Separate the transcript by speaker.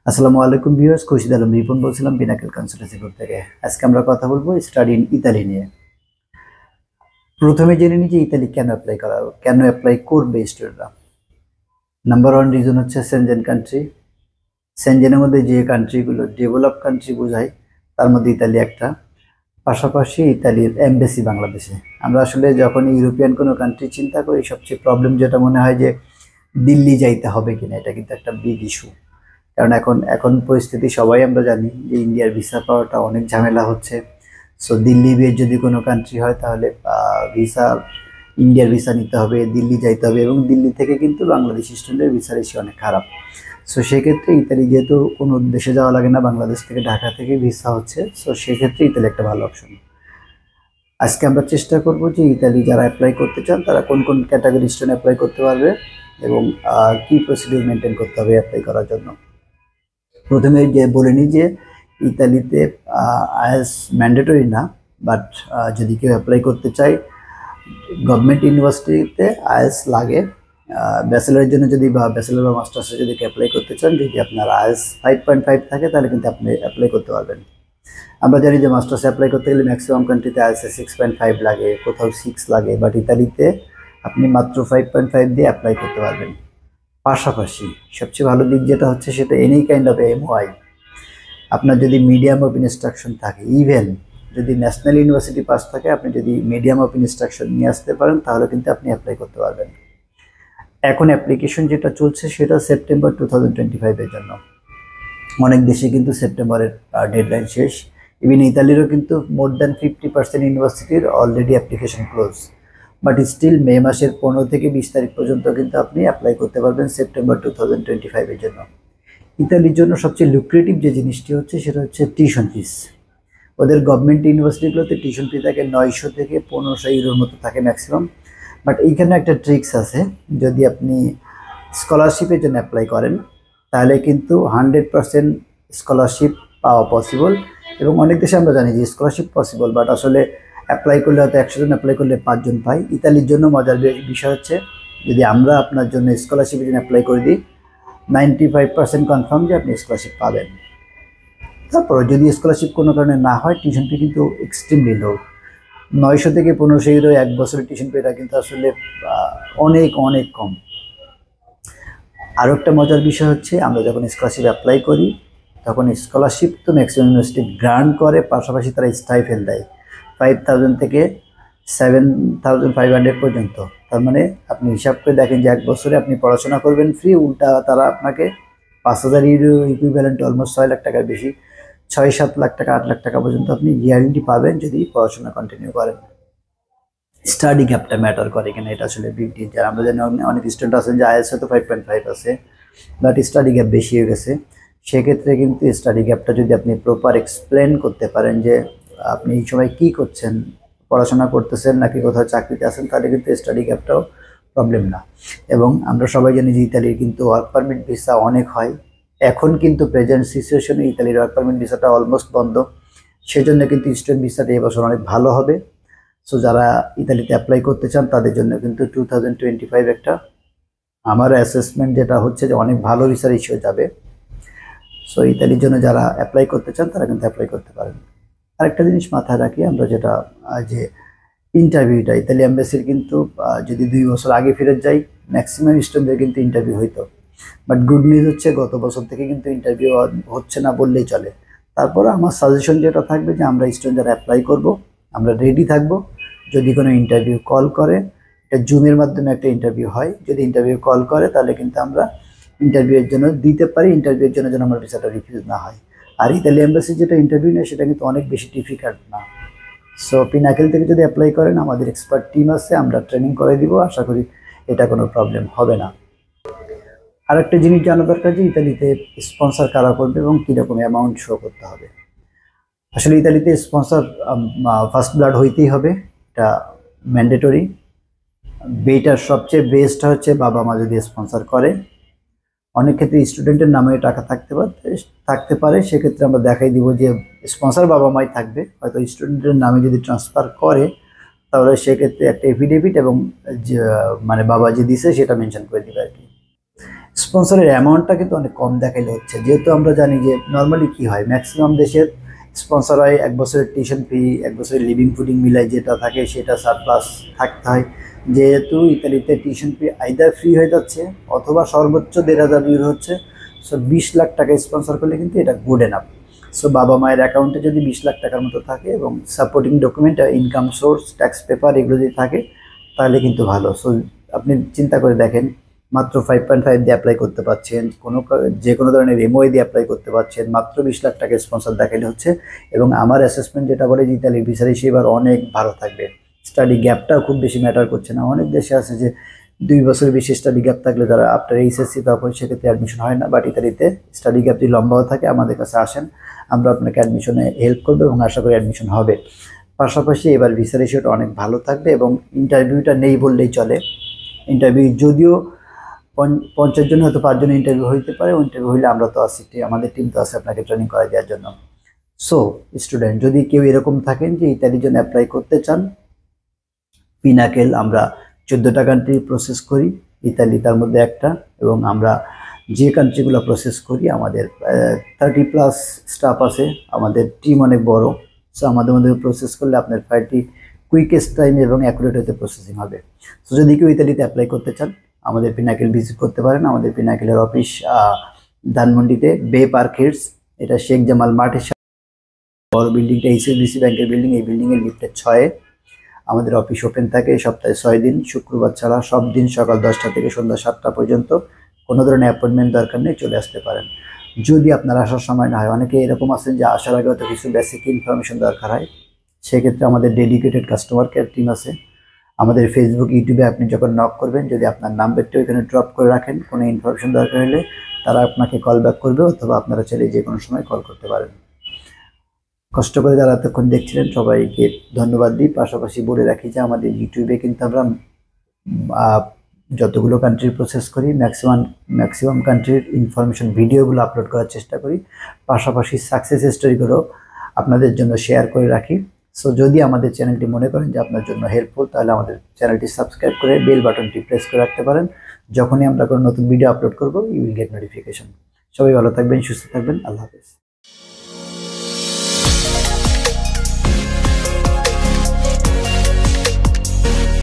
Speaker 1: আসসালামু আলাইকুম ভিউয়ার্স, খুরশিদ আলম রিপন বলছিলাম পিনাকেল কনসালটেন্সি গ্রুপ থেকে। আজকে আমরা কথা বলবো স্টাডি ইন ইতালি নিয়ে। প্রথমে জেনে নিই যে ইতালি কেন অ্যাপ্লাই করবে স্টুডেন্টরা। নাম্বার ওয়ান রিজন হচ্ছে সেনজেন কান্ট্রি। সেনজেনের মধ্যে যে কান্ট্রিগুলো ডেভেলপ কান্ট্রি বোঝায় তার মধ্যে ইতালি একটা। পাশাপাশি ইতালির এমবেসি বাংলাদেশে। আমরা আসলে যখন ইউরোপিয়ান কোনো কান্ট্রি চিন্তা করি, সবচেয়ে প্রবলেম যেটা মনে হয় যে দিল্লি যাইতে হবে কিনা, এটা কিন্তু একটা বিগ ইস্যু। কারণ এখন এখন পরিস্থিতি সবাই আমরা জানি যে ইন্ডিয়ার ভিসা পাওয়াটা অনেক ঝামেলা হচ্ছে। সো দিল্লি বের যদি কোনো কান্ট্রি হয় তাহলে ভিসা, ইন্ডিয়ার ভিসা নিতে হবে, দিল্লি যাইতে হবে, এবং দিল্লি থেকে কিন্তু বাংলাদেশ স্টুডেন্টের ভিসা রেশিও অনেক খারাপ। সো সেক্ষেত্রে ইতালি যেহেতু কোনো দেশে যাওয়া লাগে না, বাংলাদেশ থেকে ঢাকা থেকে ভিসা হচ্ছে, সো সেক্ষেত্রে ইতালি একটা ভালো অপশন। আজকে আমরা চেষ্টা করব যে ইতালি যারা অ্যাপ্লাই করতে চান তারা কোন কোন ক্যাটাগরি স্টুডেন্ট অ্যাপ্লাই করতে পারবে এবং কি প্রসিডিউর মেনটেন করতে হবে অ্যাপ্লাই করার জন্য। প্রথমে যে বলে নিই যে ইতালিতে আইএলটিএস ম্যান্ডেটরি না, বাট যদি কেউ অ্যাপ্লাই করতে চায় গভর্নমেন্ট ইউনিভার্সিটিতে আইএলটিএস লাগে। ব্যাচেলারের জন্য যদি বা ব্যাচেলার বা মাস্টার্সে যদি অ্যাপ্লাই করতে চান, যদি আপনার আইএলটিএস 5.5 থাকে তাহলে কিন্তু আপনি অ্যাপ্লাই করতে পারবেন। আমরা জানি যে মাস্টার্সে অ্যাপ্লাই করতে গেলে ম্যাক্সিমাম কান্ট্রিতে আইএলটিএস 6.5 লাগে, কোথাও 6 লাগে, বাট ইতালিতে আপনি মাত্র 5.5 দিয়ে অ্যাপ্লাই করতে পারবেন। পাশাপাশি সবচেয়ে ভালো দিক যেটা হচ্ছে সেটা এনি কাইন্ড অফ এমওআই। আপনার যদি মিডিয়াম অফ ইনস্ট্রাকশন থাকে, ইভেন যদি ন্যাশনাল ইউনিভার্সিটি পাস থাকে, আপনি যদি মিডিয়াম অফ ইনস্ট্রাকশন নিয়ে আসতে পারেন তাহলে কিন্তু আপনি অ্যাপ্লাই করতে পারবেন। এখন অ্যাপ্লিকেশন যেটা চলছে সেটা সেপ্টেম্বর 2025-এর জন্য। অনেক দেশে কিন্তু সেপ্টেম্বরের ডেডলাইন শেষ। ইভেন ইতালিরও কিন্তু মোর দ্যান 50% ইউনিভার্সিটির already application close. But still May মাসের 15 থেকে 20 তারিখ পর্যন্ত কিন্তু আপনি অ্যাপ্লাই করতে পারবেন সেপ্টেম্বর 2025-এর জন্য। ইতালির জন্য সবচেয়ে লুক্রেটিভ যে জিনিসটি হচ্ছে সেটা হচ্ছে টিউশন ফিস। ওদের গভর্নমেন্ট ইউনিভার্সিটিগুলোতে টিউশন ফি থাকে 900 থেকে 1500 ইউরোর মতো থাকে ম্যাক্সিমাম। বাট এইখানে একটা ট্রিক্স আছে, যদি আপনি স্কলারশিপের জন্য অ্যাপ্লাই করেন তাহলে কিন্তু 100% স্কলারশিপ পাওয়া পসিবল। এবং অনেক দেশে আমরা জানি যে স্কলারশিপ পসিবল, বাট আসলে অ্যাপ্লাই করলে হয়তো 100 জন অ্যাপ্লাই করলে 5 জন পাই। ইতালির জন্য মজার বিষয় হচ্ছে যদি আমরা আপনার জন্য স্কলারশিপের জন্য অ্যাপ্লাই করে দিই, 95% কনফার্ম যে আপনি স্কলারশিপ পাবেন। তারপরে যদি স্কলারশিপ কোনো কারণে না হয়, টিউশন ফি কিন্তু এক্সট্রিমলি লো। 900 থেকে 1500 ইউরো এক বছরের টিউশন ফিটা কিন্তু আসলে অনেক অনেক কম। আরও একটা মজার বিষয় হচ্ছে আমরা যখন স্কলারশিপ অ্যাপ্লাই করি তখন স্কলারশিপ তো ম্যাক্সিমাম ইউনিভার্সিটি গ্রান্ট করে, পাশাপাশি তারা স্টাইপেন্ড দেয় 5000 থেকে 7500 পর্যন্ত। তার মানে আপনি হিসাব করে দেখেন যে এক বছরে আপনি পড়াশোনা করবেন ফ্রি, উল্টা তারা আপনাকে 5000 ইউরো ইকুইভ্যালেন্ট অলমোস্ট 6 লাখ টাকার বেশি, 6-7 লাখ টাকা 8 লাখ টাকা পর্যন্ত আপনি গ্যারান্টি পাবেন যদি পড়াশোনা কন্টিনিউ করেন। স্টাডি গ্যাপটা ম্যাটার করে কিনা এটা আসলে বিগ ডিল। যারা আমরা জানি অনেক স্টুডেন্ট আছেন যে আইএলটিএস হয়তো 5.5 আছে, বাট স্টাডি গ্যাপ বেশি হয়ে গেছে। সেক্ষেত্রে কিন্তু স্টাডি গ্যাপটা যদি আপনি প্রপার এক্সপ্লেন করতে পারেন যে আপনি এই সময় কী করছেন, পড়াশোনা করতেছেন নাকি কোথাও চাকরিতে আছেন, তাহলে কিন্তু স্টাডি গ্যাপটাও প্রবলেম না। এবং আমরা সবাই জানি যে ইতালির কিন্তু ওয়ার্ক পারমিট ভিসা অনেক হয়। এখন কিন্তু প্রেজেন্ট সিচুয়েশনে ইতালির ওয়ার্ক পারমিট ভিসাটা অলমোস্ট বন্ধ, সেজন্য কিন্তু স্টুডেন্ট ভিসাটা এবছর অনেক ভালো হবে। সো যারা ইতালিতে অ্যাপ্লাই করতে চান তাদের জন্য কিন্তু 2025 একটা আমার অ্যাসেসমেন্ট যেটা হচ্ছে যে অনেক ভালো ভিসার ইস্যু যাবে। সো ইতালির জন্য যারা অ্যাপ্লাই করতে চান তারা কিন্তু অ্যাপ্লাই করতে পারেন। আরেকটা জিনিস মাথায় রাখি আমরা, যেটা যে ইন্টারভিউটা ইতালি এম্বাসির কিন্তু যদি 2 বছর আগে ফিরে যাই ম্যাক্সিমাম স্টুডেন্টদের কিন্তু ইন্টারভিউ হইতো। বাট গুড নিউজ হচ্ছে গত বছর থেকে কিন্তু ইন্টারভিউ হচ্ছে না বললেই চলে। তারপরে আমার সাজেশন যেটা থাকবে যে আমরা স্টুডেন্ট যারা অ্যাপ্লাই করবো আমরা রেডি থাকবো। যদি কোনো ইন্টারভিউ কল করে, এটা জুমের মাধ্যমে একটা ইন্টারভিউ হয়, যদি ইন্টারভিউ কল করে তাহলে কিন্তু আমরা ইন্টারভিউয়ের জন্য দিতে পারি, ইন্টারভিউয়ের জন্য যেন আমার ভিসাটা রিফিউজ না হয়। আর ইতালি এম্বাসি যেটা ইন্টারভিউ নেয় সেটা কিন্তু অনেক বেশি ডিফিকাল্ট না। সো পিনাকেল থেকে যদি অ্যাপ্লাই করেন আমাদের এক্সপার্ট টিম আছে, আমরা ট্রেনিং করে দিব, আশা করি এটা কোনো প্রবলেম হবে না। আরেকটা জিনিস জানা দরকার যে ইতালিতে স্পন্সর কারা করবে এবং কীরকম অ্যামাউন্ট শো করতে হবে। আসলে ইতালিতে স্পন্সর ফার্স্ট ব্লাড হইতেই হবে, এটা ম্যান্ডেটরি। বেটার সবচেয়ে বেস্ট হচ্ছে বাবা মা যদি স্পন্সর করে। অনেক ক্ষেত্রে স্টুডেন্টের নামে টাকা থাকতে পারে, সেক্ষেত্রে আমরা দেখাই দিব যে স্পন্সর বাবা মাই থাকবে। হয়তো স্টুডেন্টের নামে যদি ট্রান্সফার করে তাহলে সেক্ষেত্রে একটা এফিডেভিট এবং মানে বাবা যে দিছে সেটা মেনশন করে দিবে আর কি। স্পন্সরের অ্যামাউন্টটা কিন্তু অনেক কম দেখাইলে হচ্ছে, যেহেতু আমরা জানি যে নর্মালি কি হয়, ম্যাক্সিমাম দেশের স্পন্সর হয় 1 বছরের টিউশন ফি, 1 বছরের লিভিং ফুডিং মিলাই যেটা থাকে সেটা সারপ্লাস থাকতে হয়। যেহেতু ইতালিতে টিউশন ফি আইদার ফ্রি হয়ে যাচ্ছে অথবা সর্বোচ্চ 1,500 ইউরো হচ্ছে। সো 20 লাখ টাকা স্পন্সর করলে কিন্তু এটা গুড এনাফ। সো বাবা মায়ের অ্যাকাউন্টে যদি 20 লাখ টাকার মতো থাকে এবং supporting document, income source, tax paper এগুলো যদি থাকে তাহলে কিন্তু ভালো। সো আপনি চিন্তা করে দেখেন, মাত্র 5.5 দিয়ে অ্যাপ্লাই করতে পারছেন, যে কোনো ধরনের এমওআই দিয়ে অ্যাপ্লাই করতে পারছেন, মাত্র 20 লাখ টাকা স্পন্সর দেখালে হচ্ছে। এবং আমার অ্যাসেসমেন্ট যেটা বলে যে ইতালির ভিসার হিসেবে এবার অনেক ভালো থাকবে, স্টাডি গ্যাপটাও খুব বেশি ম্যাটার করছে না। অনেক দেশে আছে যে 2 বছরের বেশি স্টাডি গ্যাপ থাকলে তারা আফটার এইচএসসি তখন সেক্ষেত্রে অ্যাডমিশন হয় না, বাট ইতালিতে স্টাডি গ্যাপ যদি লম্বাও থাকে আমাদের কাছে আসেন, আমরা আপনাকে অ্যাডমিশনে হেল্প করবো এবং আশা করি অ্যাডমিশন হবে। পাশাপাশি এবার ভিসা রেশিওটা অনেক ভালো থাকবে এবং ইন্টারভিউটা নেই বললেই চলে। ইন্টারভিউ যদিও 50 জন হয়তো 5 জন ইন্টারভিউ হইতে পারে, ইন্টারভিউ হইলে আমরা তো আছি, আমাদের টিম তো আছে আপনাকে ট্রেনিং করে দেওয়ার জন্য। সো স্টুডেন্ট, যদি কেউ এরকম থাকেন যে ইতালির জন্য অ্যাপ্লাই করতে চান, পিনাকেল আমরা 14টা কান্ট্রি প্রসেস করি, ইতালি তার মধ্যে একটা। এবং আমরা যে কান্ট্রিগুলো প্রসেস করি আমাদের 30+ স্টাফ আছে, আমাদের টিম অনেক বড়। সো আমাদের মধ্যে প্রসেস করলে আপনার ফাইলটি কুইকেস্ট টাইম এবং অ্যাকুরেট হতে প্রসেসিং হবে। সো যদি কেউ ইতালিতে অ্যাপ্লাই করতে চান আমাদের পিনাকেল ভিজিট করতে পারেন। আমাদের পিনাকেলের অফিস ধানমন্ডিতে বে পার্ক হিটস, এটা শেখ জামাল মাঠের বড় বিল্ডিংটা এইচএসবিসি ব্যাংকের বিল্ডিং, এই বিল্ডিংয়ের লিফটের 6-এ আমাদের অফিস ওপেন থাকে সপ্তাহে 6 দিন, শুক্রবার ছাড়া সব দিন সকাল 10টা থেকে সন্ধ্যা 7টা পর্যন্ত। কোনো ধরনের অ্যাপয়েন্টমেন্ট দরকার নেই, চলে আসতে পারেন। যদি আপনার আসার সময় না হয়, অনেকে এরকম আছেন যে আসার আগে হয়তো কিছু বেসিক ইনফরমেশন দরকার হয়, সেক্ষেত্রে আমাদের ডেডিকেটেড কাস্টমার কেয়ার টিম আছে। আমাদের ফেসবুক, ইউটিউবে আপনি যখন নক করবেন, যদি আপনার নাম্বারটা ওইখানে ড্রপ করে রাখেন, কোনো ইনফরমেশন দরকার হলে তারা আপনাকে কল ব্যাক করবে, অথবা আপনারা চাইলে যে কোনো সময় কল করতে পারেন। কষ্ট করে যারা এতক্ষণ দেখছিলেন সবাইকে ধন্যবাদ দিই। পাশাপাশি বলে রাখি যে আমাদের ইউটিউবে কিন্তু আমরা যতগুলো কান্ট্রি প্রসেস করি ম্যাক্সিমাম কান্ট্রির ইনফরমেশন ভিডিওগুলো আপলোড করার চেষ্টা করি, পাশাপাশি সাকসেস স্টোরিগুলো আপনাদের জন্য শেয়ার করে রাখি। সো যদি আমাদের চ্যানেলটি মনে করেন যে আপনার জন্য হেল্পফুল, তাহলে আমাদের চ্যানেলটি সাবস্ক্রাইব করে বেল বাটনটি প্রেস করে রাখতে পারেন। যখনই আমরা কোনো নতুন ভিডিও আপলোড করব ইউ উইল গেট নোটিফিকেশন। সবাই ভালো থাকবেন, সুস্থ থাকবেন, আল্লাহ হাফেজ।